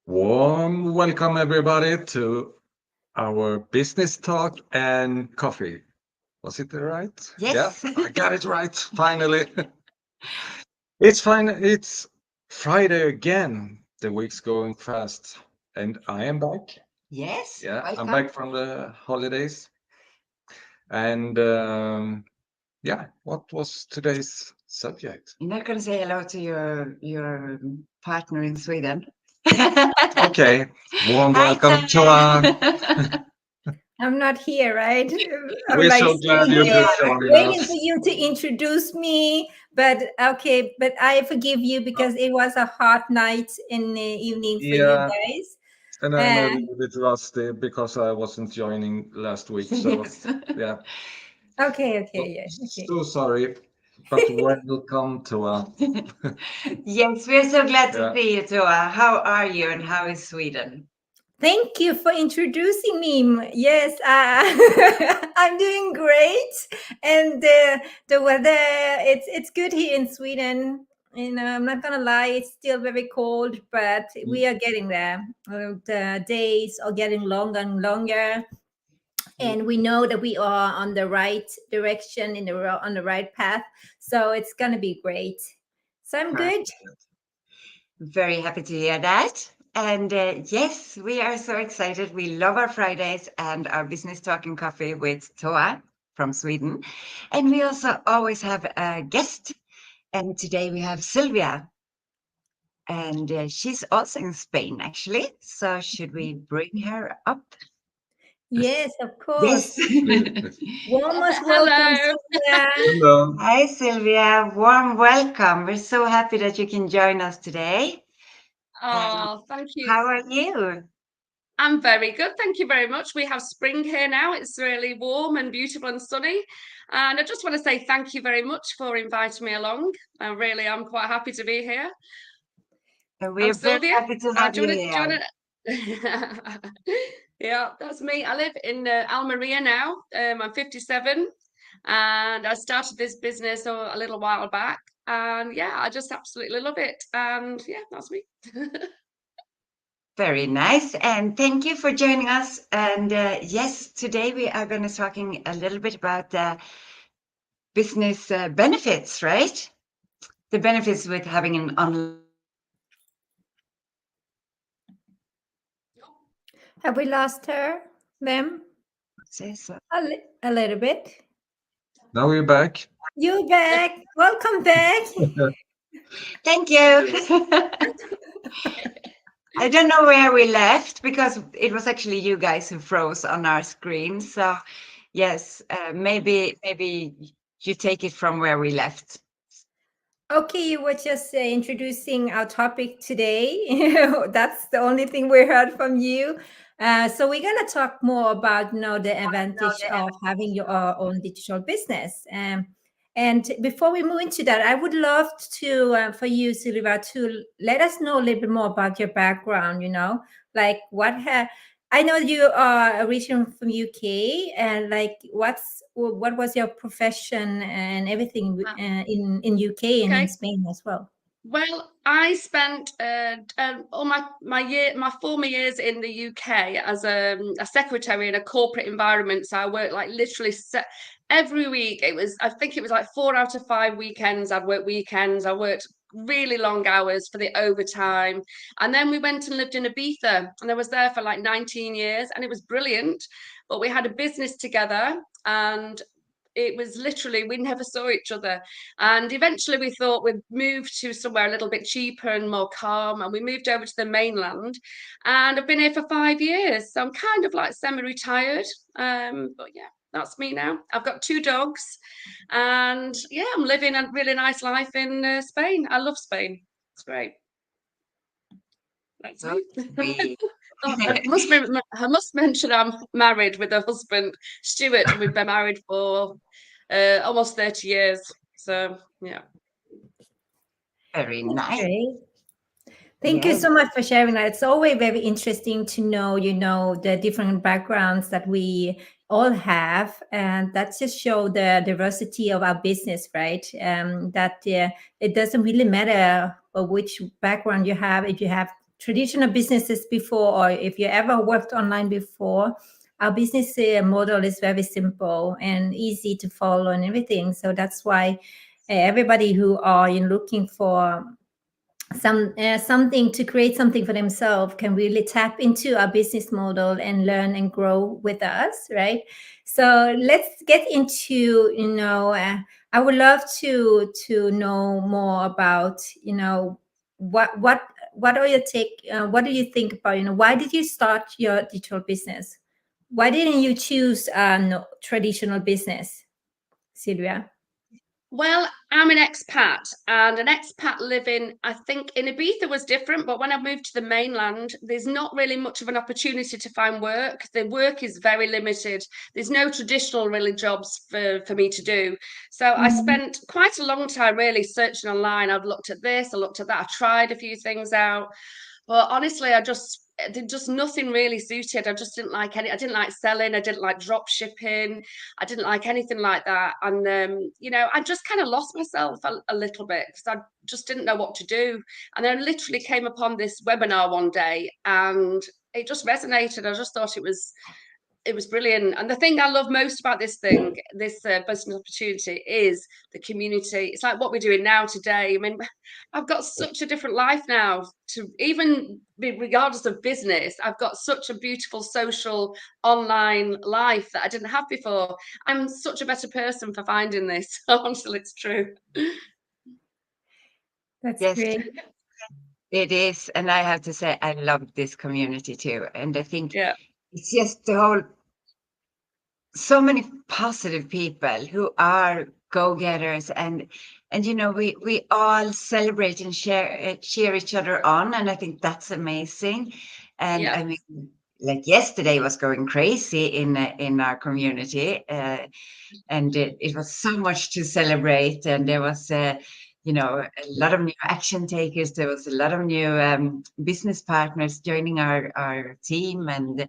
Warm welcome, everybody, to our business talk and coffee. Was it right? Yes. Yeah, I got it right. Finally. It's fine. It's Friday again. The week's going fast. And I am back. Yes. Yeah, I'm Welcome. back from the holidays. And yeah, what was today's subject? You're not going to say hello to your partner in Sweden. Okay, warm Hi, welcome to our. Sylvia. I'm not here, right? I'm We're like so glad sitting you here could Yeah. join waiting for us. you to introduce me. But okay, but I forgive you because it was a hot night in the evening for you Yeah, guys. and I'm a Uh, little bit rusty because I wasn't joining last week. So Yes. yeah, okay, so, yeah, okay. so sorry, but welcome to Yes, we're so glad to yeah. see you, Thoa. How are you and how is Sweden? Thank you for introducing me. Yes, I'm doing great, and the weather it's good here in Sweden. I'm not gonna lie, it's still very cold, but we are getting there. The days are getting longer and longer, and we know that we are on the right direction on the right path. So it's gonna be great. So I'm good. Very happy to hear that. And yes, we are so excited. We love our Fridays and our business talking coffee with Toa from Sweden. And we also always have a guest. And today we have Sylvia. And she's also in Spain, actually. So should we bring her up? Yes, of course. Yes. Warmest welcome, Hello. Sylvia. Hello. Hi, Sylvia. Warm welcome. We're so happy that you can join us today. Oh, thank you. How are you? I'm very good. Thank you very much. We have spring here now. It's really warm and beautiful and sunny. And I just want to say thank you very much for inviting me along. I really am quite happy to be here. And I'm we're very Sylvia. happy to have Do you you here. wanna... Yeah, that's me. I live in Almeria now. I'm 57 and I started this business a little while back. And yeah, I just absolutely love it. And yeah, that's me. Very nice. And thank you for joining us. And yes, today we are going to talking a little bit about business benefits, right? The benefits with having an online. Have we lost her, them? So. A little bit. Now we're back. You back. Welcome back. Thank you. I don't know where we left because it was actually you guys who froze on our screen. So yes, maybe you take it from where we left. Okay, you were just introducing our topic today. That's the only thing we heard from you. So we're going to talk more about, the advantage of having your own digital business. And before we move into that, I would love to, for you, Sylvia, to let us know a little bit more about your background. Like I know you are originally from UK, and like what was your profession and everything in UK and in Okay. Spain as well? Well, I spent all my former years in the UK as a secretary in a corporate environment. So I worked like literally every week. I think it was like 4 out of 5 weekends. I'd work weekends. I worked really long hours for the overtime. And then we went and lived in Ibiza, and I was there for like 19 years, and it was brilliant. But we had a business together, and it was literally, we never saw each other. And eventually we thought we'd move to somewhere a little bit cheaper and more calm. And we moved over to the mainland. And I've been here for 5 years. So I'm kind of like semi-retired. But yeah, that's me now. I've got 2 dogs. And yeah, I'm living a really nice life in Spain. I love Spain. It's great. That's me. I must mention I'm married with a husband, Stuart, and we've been married for almost 30 years. So, yeah. Very nice. Great. Thank you Yes. so much for sharing that. It's always very interesting to know, the different backgrounds that we all have, and that just show the diversity of our business, right? That it doesn't really matter which background you have. If you have traditional businesses before, or if you ever worked online before, our business model is very simple and easy to follow and everything. So that's why everybody who are looking for something to create something for themselves can really tap into our business model and learn and grow with us, right? So let's get into, I would love to know more about, what are your take, what do you think about, why did you start your digital business? Why didn't you choose traditional business, Sylvia? Well, I'm an expat, and an expat living, I think, in Ibiza was different. But when I moved to the mainland, there's not really much of an opportunity to find work. The work is very limited. There's no traditional really jobs for me to do. So I spent quite a long time really searching online. I've looked at this, I looked at that, I tried a few things out. But honestly, just nothing really suited. I just didn't like any. I didn't like selling. I didn't like drop shipping. I didn't like anything like that. And I just kind of lost myself a little bit because I just didn't know what to do. And then I literally came upon this webinar one day, and it just resonated. I just thought it was brilliant. And the thing I love most about this business opportunity, is the community. It's like what we're doing now today. I mean, I've got such a different life now, to even regardless of business. I've got such a beautiful social online life that I didn't have before. I'm such a better person for finding this until it's true. That's Yes, great. it is. And I have to say, I love this community too. And I think Yeah. it's just so many positive people who are go-getters, and we all celebrate and cheer each other on, and I think that's amazing. And Yeah. I mean, like yesterday was going crazy in our community, and it was so much to celebrate, and there was a lot of new action takers. There was a lot of new business partners joining our team, and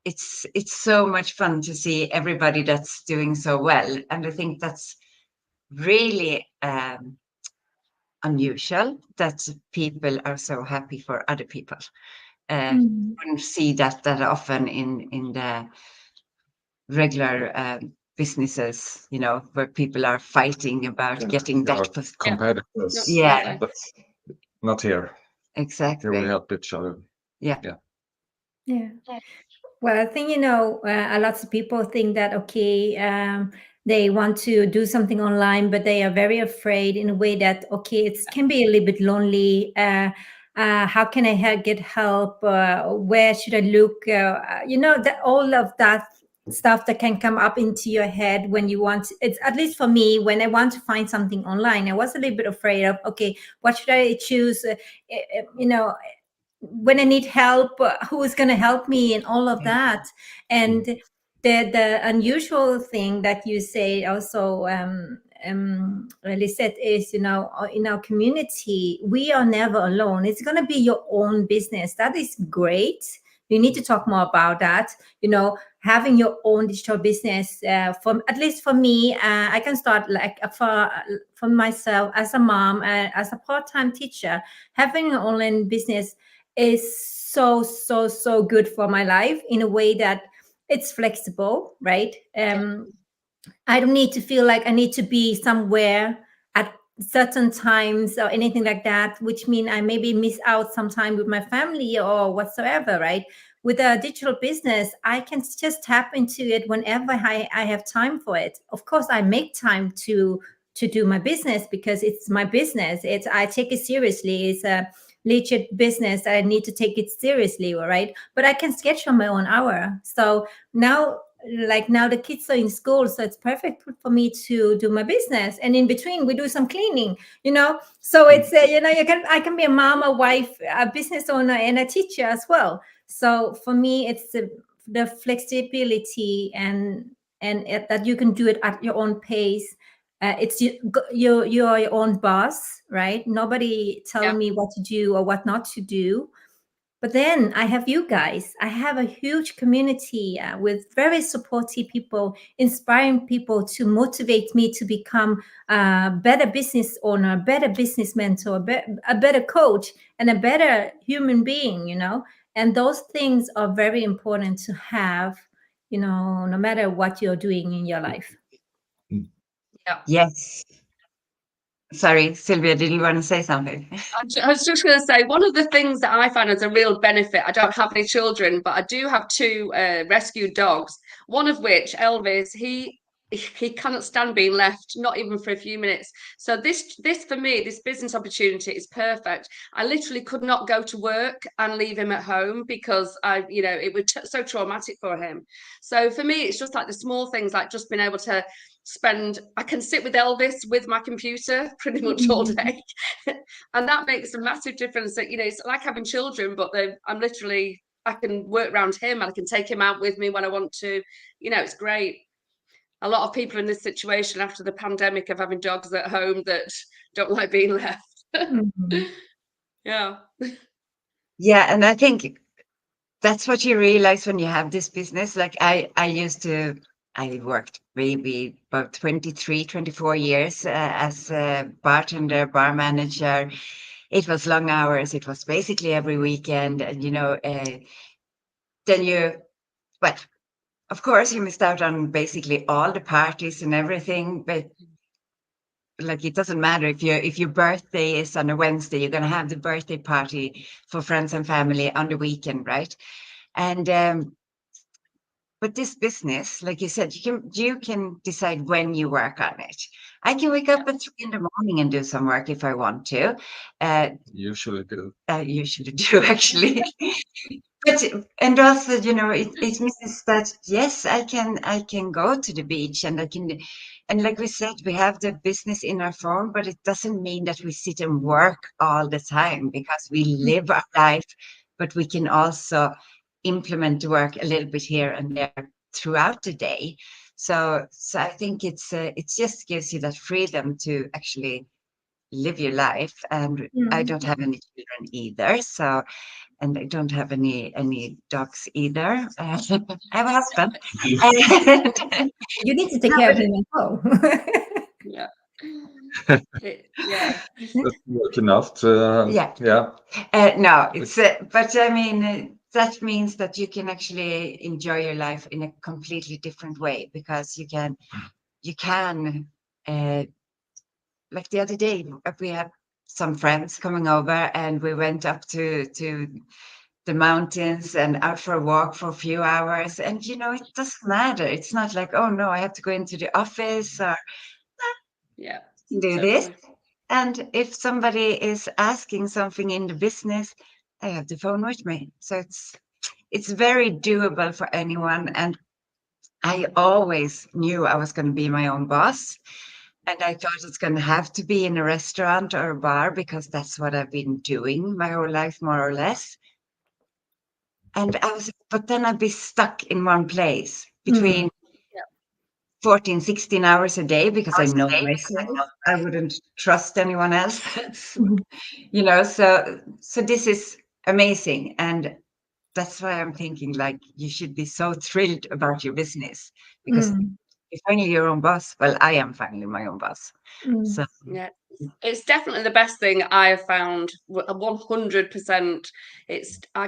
it's so much fun to see everybody that's doing so well. And I think that's really unusual, that people are so happy for other people. You wouldn't see that often in the regular businesses, where people are fighting about getting that position. Competitors. Yeah, But not here. Here we exactly. help each other. Yeah. Well, I think, a lot of people think that, okay, they want to do something online, but they are very afraid in a way that, okay, it can be a little bit lonely. How can I get help? Where should I look? That all of that stuff that can come up into your head when you want, it's at least for me, when I want to find something online, I was a little bit afraid of, okay, what should I choose? When I need help, who is going to help me and all of that. And the unusual thing that you say also, Lizette, is, in our community, we are never alone. It's going to be your own business. That is great. You need to talk more about that. Having your own digital business, at least for me, I can start like for myself as a mom, as a part-time teacher. Having an online business is so good for my life, in a way that it's flexible, right? I don't need to feel like I need to be somewhere at certain times or anything like that, which mean I maybe miss out some time with my family or whatsoever, right? With a digital business, I can just tap into it whenever I have time for it. Of course, I make time to do my business, because it's my business. I take it seriously. It's a legit business. I need to take it seriously, right? But I can schedule my own hour. So now the kids are in school, so it's perfect for me to do my business, and in between we do some cleaning, so it's I can be a mom, a wife, a business owner, and a teacher as well. So for me, it's the flexibility and that you can do it at your own pace. It's you are your own boss, right? Nobody telling me what to do or what not to do. But then I have you guys. I have a huge community with very supportive people, inspiring people to motivate me to become a better business owner, a better business mentor, a better coach, and a better human being, you know. And those things are very important to have, you know, no matter what you're doing in your life. Yes. Sorry, Sylvia, did you want to say something? I was just going to say, one of the things that I find as a real benefit, I don't have any children, but I do have two rescued dogs, one of which, Elvis, he cannot stand being left, not even for a few minutes. So this for me, this business opportunity is perfect. I literally could not go to work and leave him at home because it was so traumatic for him. So for me, it's just like the small things, like just being able to I can sit with Elvis with my computer pretty much all day. And that makes a massive difference. That, it's like having children, but I can work around him and I can take him out with me when I want to. It's great. A lot of people in this situation after the pandemic of having dogs at home that don't like being left. Yeah. Yeah, and I think that's what you realize when you have this business. Like I worked maybe about 23, 24 years as a bartender, bar manager. It was long hours. It was basically every weekend. And, but of course you missed out on basically all the parties and everything. But like, it doesn't matter if your birthday is on a Wednesday, you're going to have the birthday party for friends and family on the weekend, right? And, but this business, like you said, you can decide when you work on it. I can wake up at 3 a.m. and do some work if I want to. Usually do. Usually do, actually. And also, it means that yes, I can go to the beach and and like we said, we have the business in our phone, but it doesn't mean that we sit and work all the time, because we live our life, but we can also implement work a little bit here and there throughout the day. So I think it just gives you that freedom to actually live your life. And I don't have any children either, and I don't have any dogs either. I have a husband. You need to take care of him as well. Yeah. That's work enough to, No, it's but I mean, that means that you can actually enjoy your life in a completely different way, because you can like the other day, we had some friends coming over and we went up to the mountains and out for a walk for a few hours. And, it doesn't matter. It's not like, oh no, I have to go into the office or do this. And if somebody is asking something in the business, I have the phone with me. So it's very doable for anyone. And I always knew I was going to be my own boss. And I thought it's going to have to be in a restaurant or a bar, because that's what I've been doing my whole life, more or less. And but then I'd be stuck in one place between 14, 16 hours a day, because I know myself. I wouldn't trust anyone else. So this is amazing. And that's why I'm thinking, like, you should be so thrilled about your business, because you're finally your own boss. Well, I am finally my own boss. So yeah, it's definitely the best thing I have found. 100%. You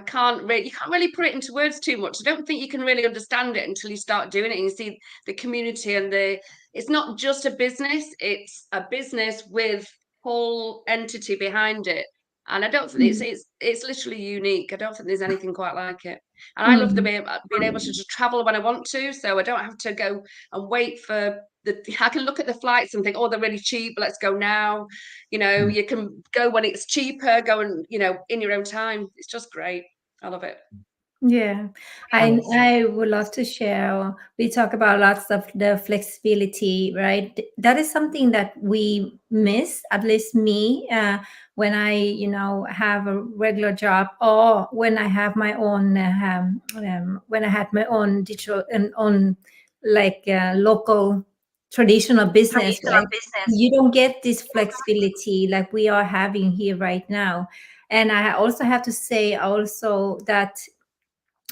can't really put it into words too much. I don't think you can really understand it until you start doing it and you see the community and it's not just a business, it's a business with whole entity behind it. And I don't think it's literally unique. I don't think there's anything quite like it. And I love being able to just travel when I want to, so I don't have to go and wait for I can look at the flights and think, oh, they're really cheap, let's go now. You can go when it's cheaper, go and, in your own time. It's just great. I love it. Yeah, I would love to share. We talk about lots of the flexibility, right? That is something that we miss, at least me, when I, have a regular job, or when I have my own, when I had my own digital and own local traditional business, right? You don't get this flexibility like we are having here right now. And I also have to say also that,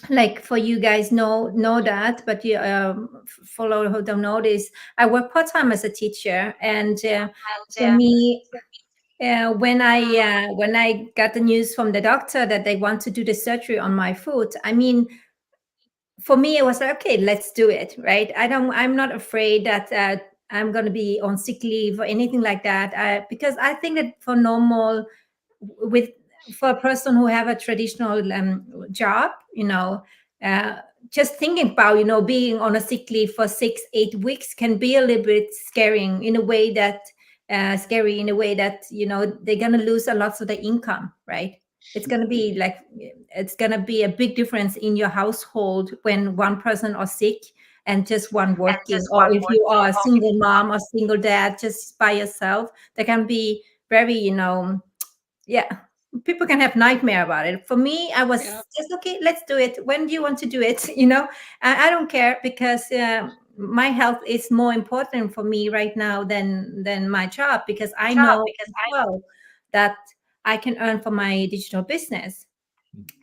like, for you guys know that, but you follow who don't know this, I work part-time as a teacher, and for me, when I got the news from the doctor that they want to do the surgery on my foot, I mean, for me it was like, okay, let's do it, right? I'm not afraid that I'm going to be on sick leave or anything like that, because I think that for normal, with for a person who have a traditional job, uh, just thinking about being on a sick leave for 6-8 weeks can be a little bit scary in a way that they're gonna lose a lot of the income, right? It's gonna be like, it's gonna be a big difference in your household when one person are sick and just one working, or if you are a single mom or single dad just by yourself, there can be very, yeah, people can have nightmare about it. For me, I was just, okay, let's do it. When do you want to do it? I don't care, because my health is more important for me right now than my job, because I know as well that I can earn for my digital business,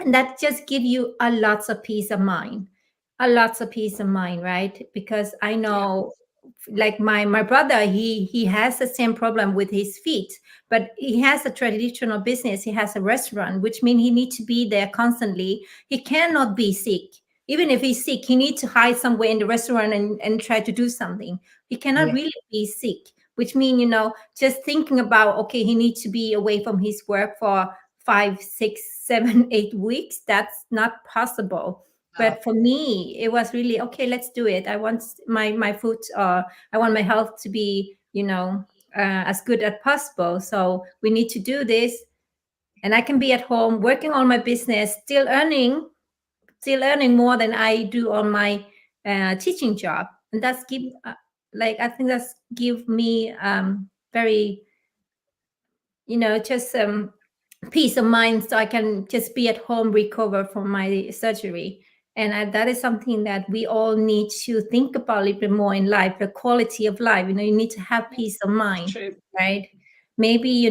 and that just give you a lots of peace of mind, right? Because I know, like my brother, he has the same problem with his feet, but he has a traditional business, he has a restaurant, which means he needs to be there constantly. He cannot be sick. Even if he's sick, he needs to hide somewhere in the restaurant and try to do something. He cannot really be sick, which means, just thinking about, okay, he needs to be away from his work for 5, 6, 7, 8 weeks. That's not possible. But for me, it was really, okay, let's do it. I want my foot, I want my health to be, as good as possible. So we need to do this. And I can be at home working on my business, still earning more than I do on my teaching job. And that's I think that's give me very, just peace of mind, so I can just be at home, recover from my surgery. And that is something that we all need to think about a little bit more in life, the quality of life. You need to have peace of mind, right? Maybe,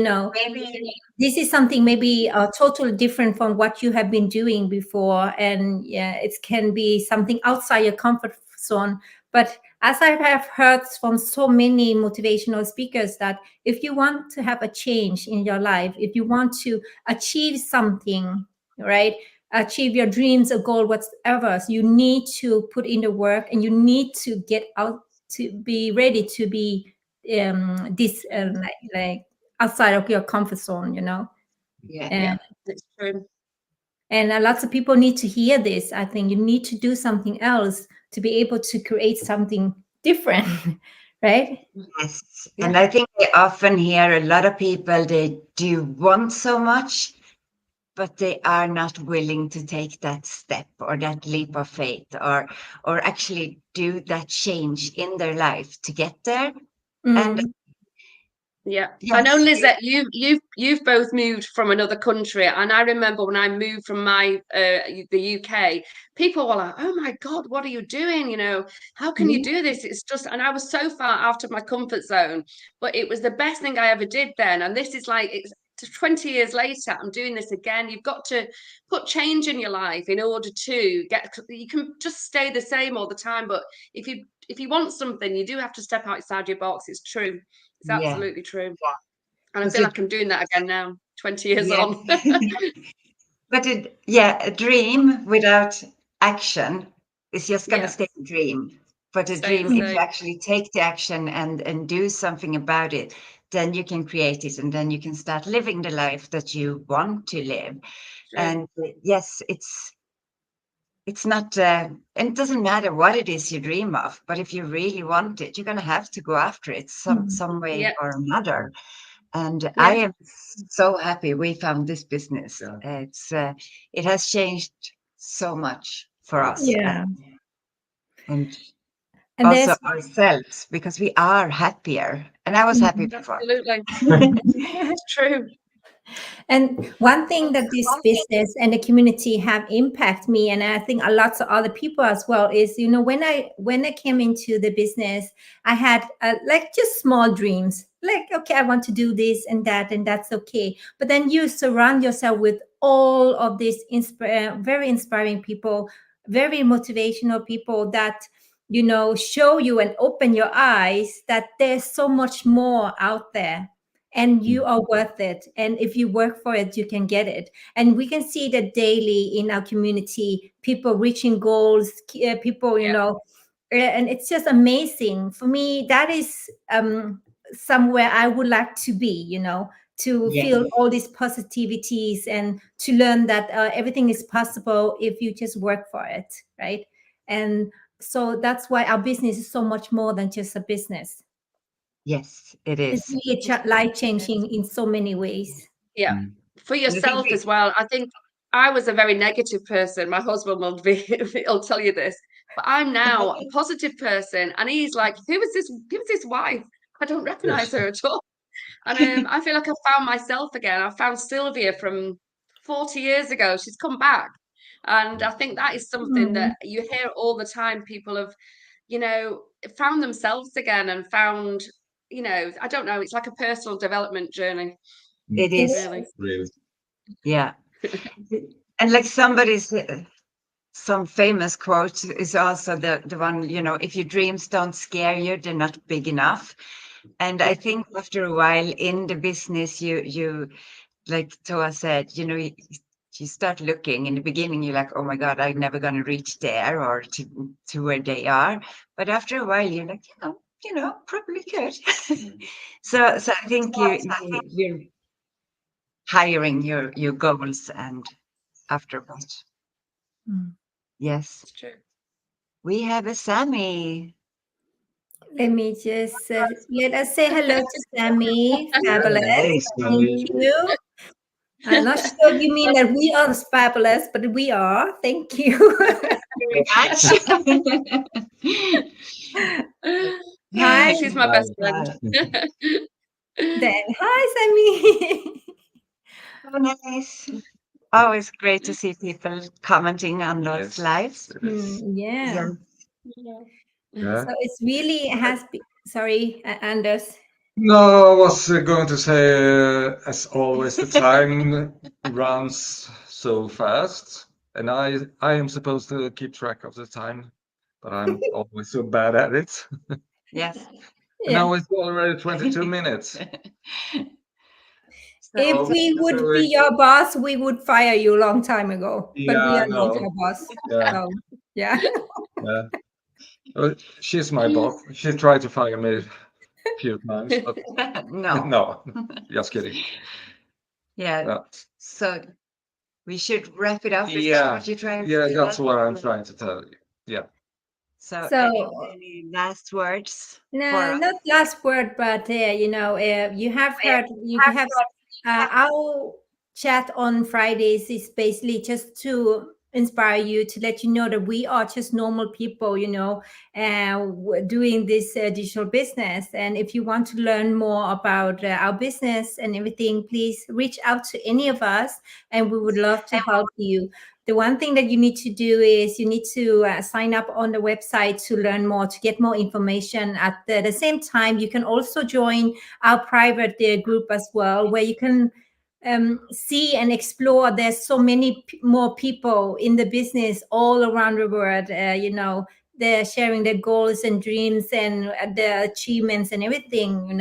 this is something maybe totally different from what you have been doing before. And it can be something outside your comfort zone. But as I have heard from so many motivational speakers, that if you want to have a change in your life, if you want to achieve something, right, achieve your dreams or goal, whatever, so you need to put in the work, and you need to get out, to be ready to be like outside of your comfort zone, And it's true. And lots of people need to hear this. I think you need to do something else to be able to create something different, right? Yes. And I think I often hear a lot of people, they do want so much, but they are not willing to take that step or that leap of faith, or actually do that change in their life to get there. And I know, Lizette, you've both moved from another country, and I remember when I moved from the UK, people were like, "Oh my God, what are you doing? How can you do this?" It's just, and I was so far out of my comfort zone, but it was the best thing I ever did then. And this is like, it's 20 years later, I'm doing this again. You've got to put change in your life in order to get. You can just stay the same all the time, but if you want something, you do have to step outside your box. It's true. It's absolutely true. And I feel like I'm doing that again now, 20 years on. But a dream without action is just going to stay a dream. But a dream, if you actually take the action and do something about it, then you can create it, and then you can start living the life that you want to live. Sure. And yes, it's not, and it doesn't matter what it is you dream of, but if you really want it, you're going to have to go after it some way or another. And I am so happy we found this business. It has changed so much for us. And also ourselves, because we are happier. And I was happy before. Absolutely. It's true. And one thing that this business and the community have impact me, and I think a lot of other people as well, is when I came into the business, I had like just small dreams, like okay, I want to do this and that, and that's okay. But then you surround yourself with all of these very inspiring people, very motivational people that show you and open your eyes that there's so much more out there, and you are worth it, and if you work for it you can get it. And we can see that daily in our community, people reaching goals, people and it's just amazing for me. That is somewhere I would like to be, to Yes. feel all these positivities and to learn that everything is possible if you just work for it, right? And so that's why our business is so much more than just a business. Yes, it It's is. really life changing in so many ways. Yeah. Mm. For And I think yourself as well. I think I was a very negative person. My husband will be he'll tell you this. But I'm now a positive person. And he's like, who is this wife? I don't recognize her at all. And I feel like I found myself again. I found Sylvia from 40 years ago. She's come back. And I think that is something that you hear all the time. People have, found themselves again and found, I don't know, it's like a personal development journey. It It is. Really. Really. Yeah. And like some famous quote is also the one, if your dreams don't scare you, they're not big enough. And I think after a while in the business, you like Toa said, you start looking. In the beginning, you're like, oh my God, I'm never going to reach there or to where they are. But after a while, you're like, probably could. So I think you're hiring your goals, and afterwards. Yes. It's true. We have a Sammy. Let me just let us say hello to Sammy. Fabulous. Hey, Thank Sammy. you. I'm not sure if you mean that we are fabulous, but we are. Thank you. Very much. Hi. She's my best friend. Then, hi, Sammy. Oh, nice. Always great to see people commenting on those Yes, lives. it is. Yeah. Yeah. So it's really has been. Sorry, Anders. No, I was going to say, as always, the time runs so fast, and I am supposed to keep track of the time, but I'm always so bad at it. Yes. And now it's already 22 minutes. If we would be your boss, we would fire you a long time ago. But Yeah, we I are not know. your boss. Yeah, So, yeah. yeah. She's my boss. She tried to fire me a few times, but No. no, just kidding. Yeah. Yeah. So we should wrap it up. Is that Yeah, what you're trying to yeah, say? that's what I'm trying to tell you. Yeah. So, So any last words for no, us? not last word, but you have heard, our chat on Fridays is basically just to inspire you, to let you know that we are just normal people, doing this digital business. And if you want to learn more about our business and everything, please reach out to any of us, and we would love to help you. The one thing that you need to do is you need to sign up on the website to learn more, to get more information. At the same time, you can also join our private group as well, where you can see and explore. There's so many more people in the business all around the world. They're sharing their goals and dreams and their achievements and everything.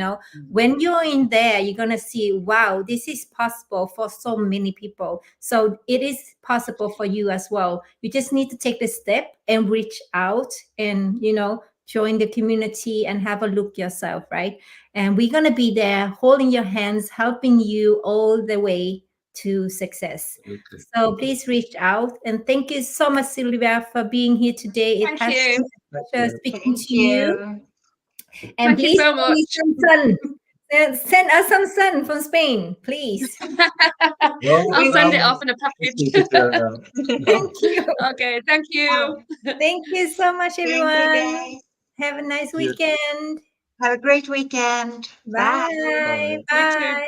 When you're in there, you're gonna see, wow, this is possible for so many people. So it is possible for you as well. You just need to take the step and reach out and join the community and have a look yourself, right? And we're going to be there holding your hands, helping you all the way to success. Okay. So please reach out. And thank you so much, Sylvia, for being here today. It Thank has you. been a pleasure speaking Thank to you. you. And Thank you please so send me much. some sun. Send us some sun from Spain, please. Well, I'll send it um, off in a let's package. keep it there now. Thank you. Okay, thank you. Thank you so much, Thank you, everyone. guys. Have a nice Yeah. weekend. Have a great weekend. Bye. Bye. Bye. You too. Bye.